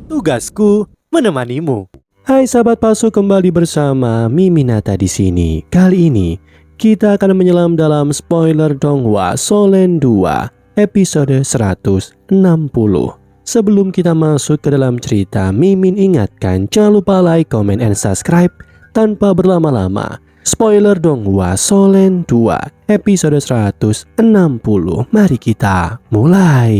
Tugasku menemanimu. Hai sahabat palsu, kembali bersama Miminata di sini. Kali ini kita akan menyelam dalam spoiler Donghua Solen 2 episode 160. Sebelum kita masuk ke dalam cerita, Mimin ingatkan jangan lupa like, comment, and subscribe. Tanpa berlama-lama, spoiler Donghua Solen 2 episode 160. Mari kita mulai.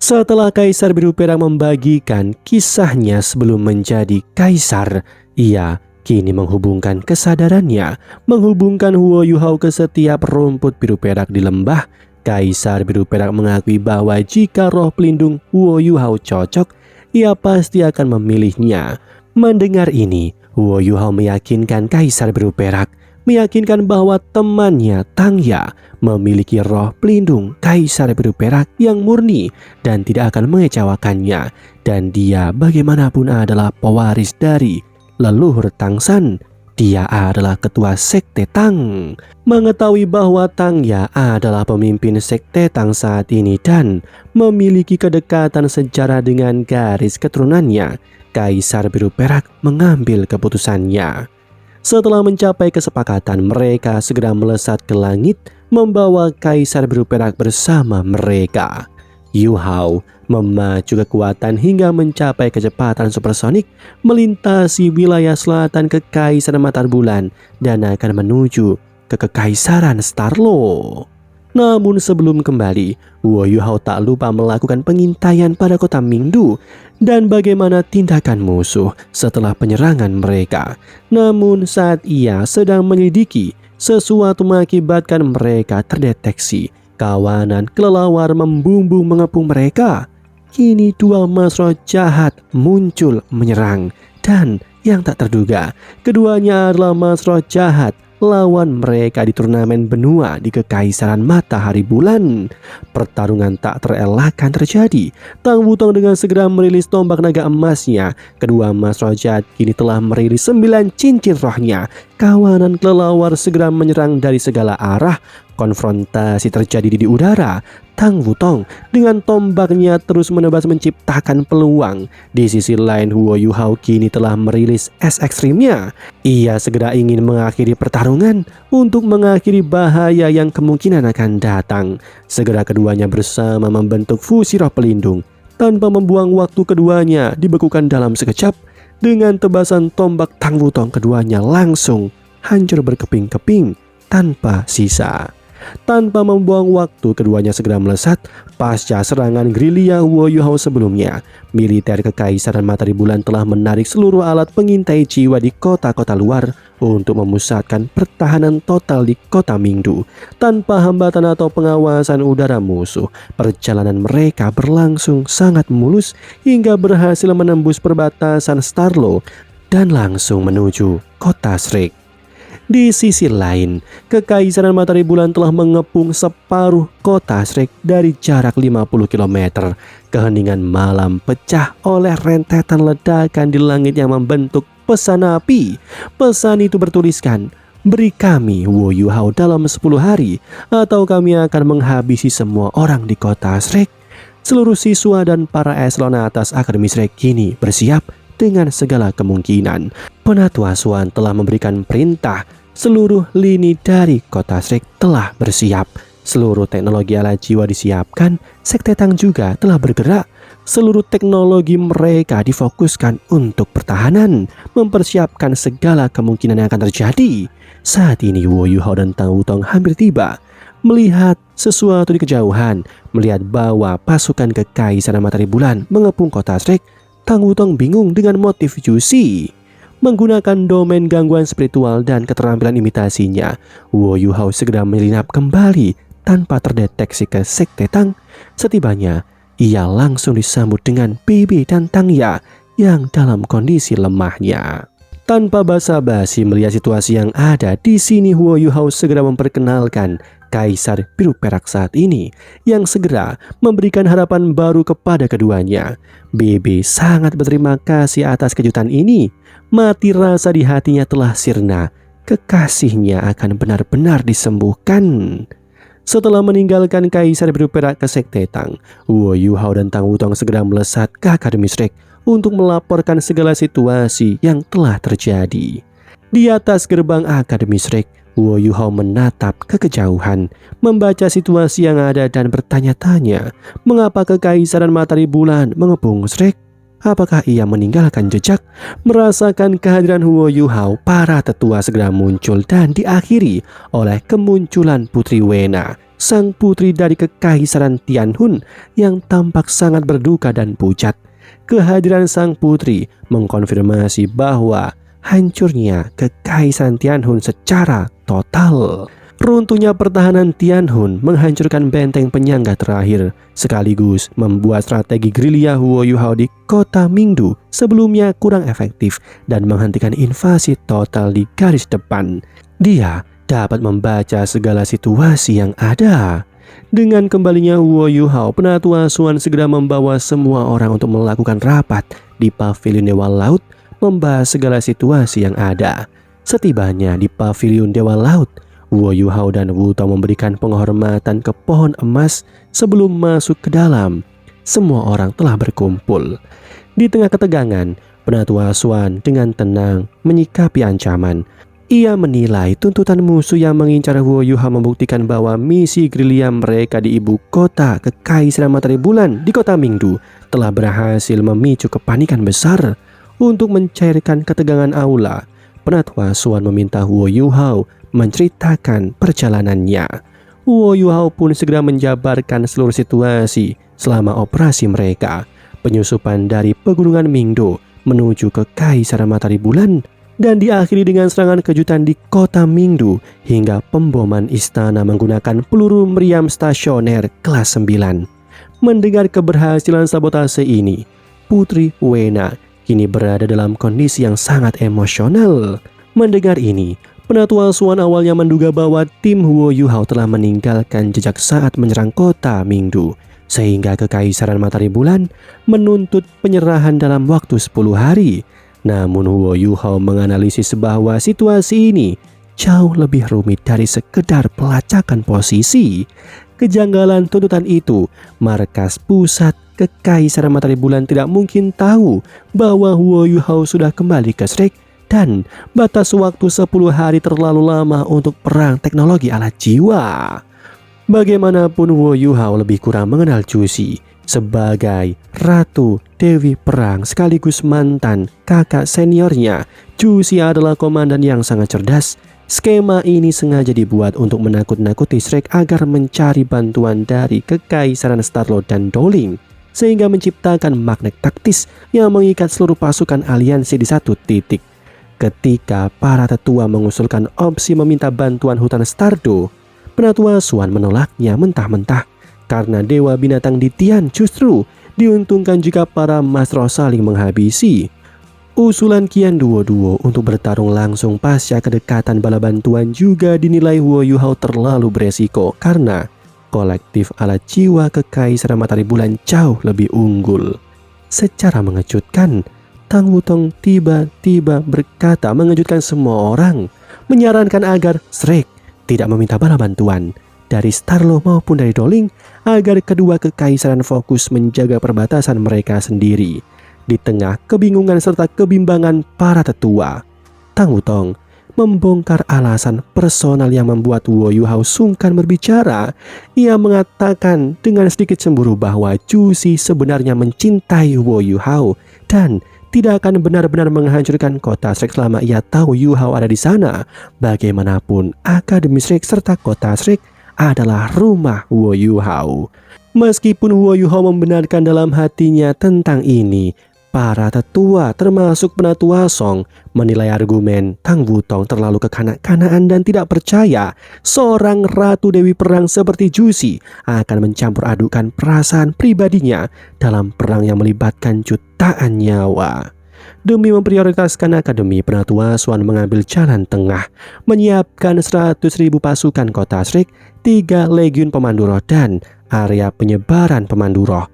Setelah Kaisar Biru Perak membagikan kisahnya sebelum menjadi kaisar, ia kini menghubungkan kesadarannya, menghubungkan Huo Yuhao ke setiap rumput biru perak di lembah. Kaisar Biru Perak mengakui bahwa jika roh pelindung Huo Yuhao cocok, ia pasti akan memilihnya. Mendengar ini, Huo Yuhao meyakinkan Kaisar Biru Perak, meyakinkan bahwa temannya Tang Ya memiliki roh pelindung Kaisar Biru Perak yang murni dan tidak akan mengecewakannya, dan dia bagaimanapun adalah pewaris dari leluhur Tang San. Dia adalah ketua sekte Tang. Mengetahui bahwa Tang Ya adalah pemimpin sekte Tang saat ini dan memiliki kedekatan sejarah dengan garis keturunannya, Kaisar Biru Perak mengambil keputusannya. Setelah mencapai kesepakatan, mereka segera melesat ke langit membawa Kaisar Biru Perak bersama mereka. Yu Hao memacu kekuatan hingga mencapai kecepatan supersonik, melintasi wilayah selatan Kekaisaran Mata Bulan dan akan menuju ke Kekaisaran Starlo. Namun sebelum kembali, Huo Yuhao tak lupa melakukan pengintaian pada kota Mingdu dan bagaimana tindakan musuh setelah penyerangan mereka. Namun saat ia sedang menyelidiki, sesuatu mengakibatkan mereka terdeteksi. Kawanan kelelawar membumbung mengepung mereka. Kini dua masroh jahat muncul menyerang, dan yang tak terduga, keduanya adalah masroh jahat lawan mereka di turnamen benua di Kekaisaran Matahari Bulan. Pertarungan tak terelakkan terjadi. Tang Wutong dengan segera merilis tombak naga emasnya. Kedua masroh jahat kini telah merilis 9 cincin rohnya. Kawanan kelelawar segera menyerang dari segala arah. Konfrontasi terjadi di udara. Tang Wutong dengan tombaknya terus menebas menciptakan peluang. Di sisi lain, Huo Yuhao kini telah merilis es ekstrimnya. Ia segera ingin mengakhiri pertarungan untuk mengakhiri bahaya yang kemungkinan akan datang. Segera keduanya bersama membentuk fusi roh pelindung. Tanpa membuang waktu, keduanya dibekukan dalam sekejap. Dengan tebasan tombak Tang Wutong, keduanya langsung hancur berkeping-keping tanpa sisa. Tanpa membuang waktu, keduanya segera melesat pasca serangan gerilya Huo Yuhao sebelumnya. Militer Kekaisaran Matahari Bulan telah menarik seluruh alat pengintai jiwa di kota-kota luar untuk memusatkan pertahanan total di kota Mingdu. Tanpa hambatan atau pengawasan udara musuh, perjalanan mereka berlangsung sangat mulus hingga berhasil menembus perbatasan Starlo dan langsung menuju kota Shrek. Di sisi lain, Kekaisaran Matahari Bulan telah mengepung separuh kota Shrek dari jarak 50 km. Keheningan malam pecah oleh rentetan ledakan di langit yang membentuk pesan api. Pesan itu bertuliskan, "Beri kami Huo Yuhao dalam 10 hari atau kami akan menghabisi semua orang di kota Shrek." Seluruh siswa dan para eselon atas Akademi Shrek kini bersiap dengan segala kemungkinan. Penatua Swan telah memberikan perintah. Seluruh lini dari kota Shrek telah bersiap. Seluruh teknologi ala jiwa disiapkan. Sekte Tang juga telah bergerak. Seluruh teknologi mereka difokuskan untuk pertahanan, mempersiapkan segala kemungkinan yang akan terjadi. Saat ini Huo Yuhao dan Tang Wutong hampir tiba. Melihat sesuatu di kejauhan, melihat bahwa pasukan Kekaisaran Matahari Bulan mengepung kota Shrek, Tang Wutong bingung dengan motif Jusi. Menggunakan domain gangguan spiritual dan keterampilan imitasinya, Huo Yuhao segera menyelinap kembali tanpa terdeteksi ke sekte Tang. Setibanya, ia langsung disambut dengan Bibi dan Tang Ya yang dalam kondisi lemahnya. Tanpa basa-basi melihat situasi yang ada di sini, Huo Yuhao segera memperkenalkan Kaisar Biru Perak saat ini, yang segera memberikan harapan baru kepada keduanya. Bibi sangat berterima kasih atas kejutan ini. Mati rasa di hatinya telah sirna. Kekasihnya akan benar-benar disembuhkan. Setelah meninggalkan Kaisar Biru Perak ke Sekte Tang, Huo Yuhao dan Tang Wutong segera melesat ke Akademi Shrek untuk melaporkan segala situasi yang telah terjadi. Di atas gerbang Akademi Shrek, Huo Yuhao menatap ke kejauhan, membaca situasi yang ada dan bertanya-tanya, mengapa Kekaisaran Matahari Bulan mengepung Shrek? Apakah ia meninggalkan jejak? Merasakan kehadiran Huo Yuhao, para tetua segera muncul dan diakhiri oleh kemunculan Putri Wena, sang putri dari Kekaisaran Tianhun yang tampak sangat berduka dan pucat. Kehadiran sang putri mengkonfirmasi bahwa hancurnya Kekaisaran Tianhun secara total. Runtuhnya pertahanan Tianhun menghancurkan benteng penyangga terakhir, sekaligus membuat strategi gerilya Huo Yuhao di kota Mingdu sebelumnya kurang efektif dan menghentikan invasi total di garis depan. Dia dapat membaca segala situasi yang ada. Dengan kembalinya Huo Yuhao, Penatua Suan segera membawa semua orang untuk melakukan rapat di Pavilion Dewa Laut, membahas segala situasi yang ada. Setibanya di Pavilion Dewa Laut, Huo Yuhao dan Wutong memberikan penghormatan ke pohon emas sebelum masuk ke dalam. Semua orang telah berkumpul. Di tengah ketegangan, Penatua Suan dengan tenang menyikapi ancaman. Ia menilai tuntutan musuh yang mengincar Huo Yuhao membuktikan bahwa misi gerilya mereka di ibu kota Kekaisaran Matahari Bulan di kota Mingdu telah berhasil memicu kepanikan besar. Untuk mencairkan ketegangan aula, Penatua Suan meminta Huo Yuhao menceritakan perjalanannya. Huo Yuhao pun segera menjabarkan seluruh situasi selama operasi mereka, penyusupan dari pegunungan Mingdo menuju ke Kekaisaran Matahari Bulan, dan diakhiri dengan serangan kejutan di kota Mingdu hingga pemboman istana menggunakan peluru meriam stasioner kelas 9. Mendengar keberhasilan sabotase ini, Putri Wena kini berada dalam kondisi yang sangat emosional. Mendengar ini, Penatua Suan awalnya menduga bahwa tim Huo Yuhao telah meninggalkan jejak saat menyerang kota Mingdu, sehingga Kekaisaran Matahari Bulan menuntut penyerahan dalam waktu 10 hari. Namun Huo Yuhao menganalisis bahwa situasi ini jauh lebih rumit dari sekedar pelacakan posisi. Kejanggalan tuntutan itu, markas pusat Kekaisaran Matahari Bulan tidak mungkin tahu bahwa Huo Yuhao sudah kembali ke Shrek, dan batas waktu 10 hari terlalu lama untuk perang teknologi alat jiwa. Bagaimanapun Huo Yuhao lebih kurang mengenal Jusi sebagai Ratu Dewi Perang sekaligus mantan kakak seniornya. Jusi adalah komandan yang sangat cerdas. Skema ini sengaja dibuat untuk menakut-nakuti Shrek agar mencari bantuan dari Kekaisaran Starlord dan Doling, sehingga menciptakan magnet taktis yang mengikat seluruh pasukan aliansi di satu titik. Ketika para tetua mengusulkan opsi meminta bantuan hutan Stardo, Penatua Suan menolaknya mentah-mentah karena Dewa Binatang di Tian justru diuntungkan jika para Masroh saling menghabisi. Usulan Qian Duo untuk bertarung langsung pasca kedekatan bala bantuan juga dinilai Huo Yuhao terlalu beresiko karena kolektif alat jiwa Kekaisaran Matahari Bulan jauh lebih unggul. Secara mengejutkan, Tang Wutong tiba-tiba berkata mengejutkan semua orang, menyarankan agar Shrek tidak meminta bala bantuan dari Starlo maupun dari Doling agar kedua kekaisaran fokus menjaga perbatasan mereka sendiri. Di tengah kebingungan serta kebimbangan para tetua, Tang Wutong membongkar alasan personal yang membuat Huo Yuhao sungkan berbicara. Ia mengatakan dengan sedikit cemburu bahwa Jusi sebenarnya mencintai Huo Yuhao dan tidak akan benar-benar menghancurkan kota Shrek selama ia tahu Yuhao ada di sana. Bagaimanapun, Akademi Shrek serta kota Shrek adalah rumah Huo Yuhao. Meskipun Huo Yuhao membenarkan dalam hatinya tentang ini, para tetua termasuk Penatua Song menilai argumen Tang Wutong terlalu kekanak-kanaan dan tidak percaya seorang Ratu Dewi Perang seperti Jusi akan mencampur adukan perasaan pribadinya dalam perang yang melibatkan jutaan nyawa. Demi memprioritaskan akademi, Penatua Suan mengambil jalan tengah, menyiapkan 100.000 pasukan kota Shrek, 3 legiun pemandu roh dan area penyebaran pemandu roh.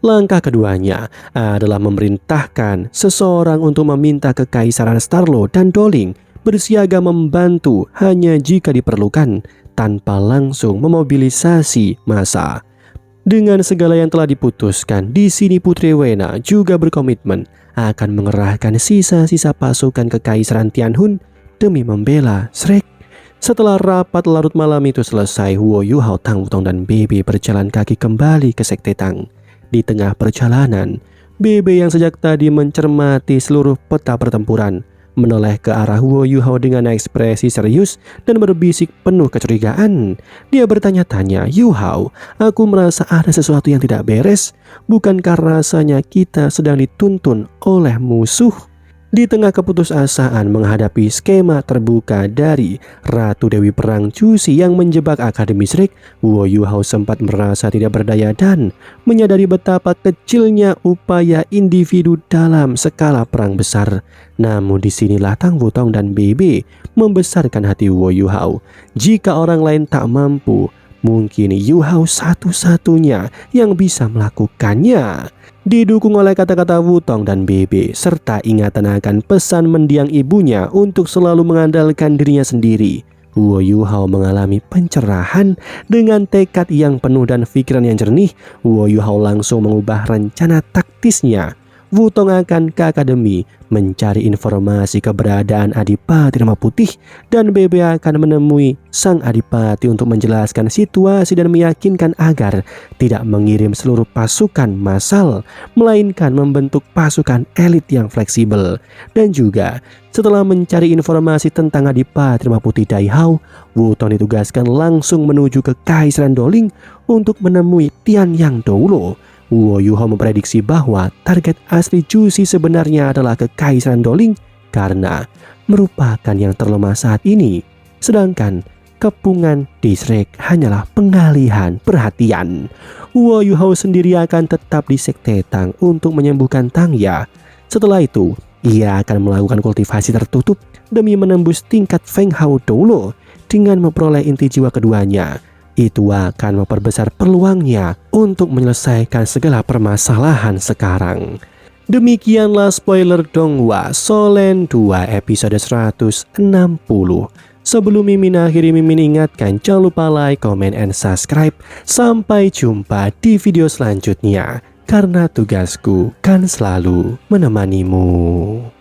Langkah keduanya adalah memerintahkan seseorang untuk meminta Kekaisaran Starlo dan Doling bersiaga membantu hanya jika diperlukan. tanpa langsung memobilisasi massa. Dengan segala yang telah diputuskan, di sini Putri Wena juga berkomitmen akan mengerahkan sisa-sisa pasukan Kekaisaran Tianhun demi membela Shrek. Setelah rapat larut malam itu selesai, Huo Yuhao, Tang Wutong dan Bebe berjalan kaki kembali ke Sekte Tang. Di tengah perjalanan, Bebe yang sejak tadi mencermati seluruh peta pertempuran menoleh ke arah Huo Yuhao dengan ekspresi serius dan berbisik penuh kecurigaan. Dia bertanya-tanya, "Yuhao, aku merasa ada sesuatu yang tidak beres. Bukankah rasanya kita sedang dituntun oleh musuh?" Di tengah keputusasaan menghadapi skema terbuka dari Ratu Dewi Perang Cusi yang menjebak Akademi Shrek, Huo Yuhao sempat merasa tidak berdaya dan menyadari betapa kecilnya upaya individu dalam skala perang besar. Namun disinilah Tang Wutong dan Bebe membesarkan hati Huo Yuhao. Jika orang lain tak mampu, mungkin Yuhao satu-satunya yang bisa melakukannya. Didukung oleh kata-kata Wutong dan Bebe serta ingatan akan pesan mendiang ibunya untuk selalu mengandalkan dirinya sendiri, Huo Yuhao mengalami pencerahan. Dengan tekad yang penuh dan pikiran yang jernih, Huo Yuhao langsung mengubah rencana taktisnya. Wutong akan ke akademi mencari informasi keberadaan Adipati Rema Putih dan Bebe akan menemui sang Adipati untuk menjelaskan situasi dan meyakinkan agar tidak mengirim seluruh pasukan massal, melainkan membentuk pasukan elit yang fleksibel. Dan juga setelah mencari informasi tentang Adipati Rema Putih Dai Hao, Wutong ditugaskan langsung menuju ke Kaisaran Doling untuk menemui Tian Yang Doulo. Huo Yuhao memprediksi bahwa target asli Cusi sebenarnya adalah Kekaisaran Doling karena merupakan yang terlemah saat ini, sedangkan kepungan di Shrek hanyalah pengalihan perhatian. Huo Yuhao sendiri akan tetap di Sekte Tang untuk menyembuhkan Tang Ya. Setelah itu, ia akan melakukan kultivasi tertutup demi menembus tingkat Feng Hao Doulo. Dengan memperoleh inti jiwa keduanya, itu akan memperbesar peluangnya untuk menyelesaikan segala permasalahan sekarang. Demikianlah spoiler Donghua Solen 2 episode 160. Sebelum Mimin akhiri, Mimin ingatkan jangan lupa like, comment, and subscribe. Sampai jumpa di video selanjutnya, karena tugasku kan selalu menemanimu.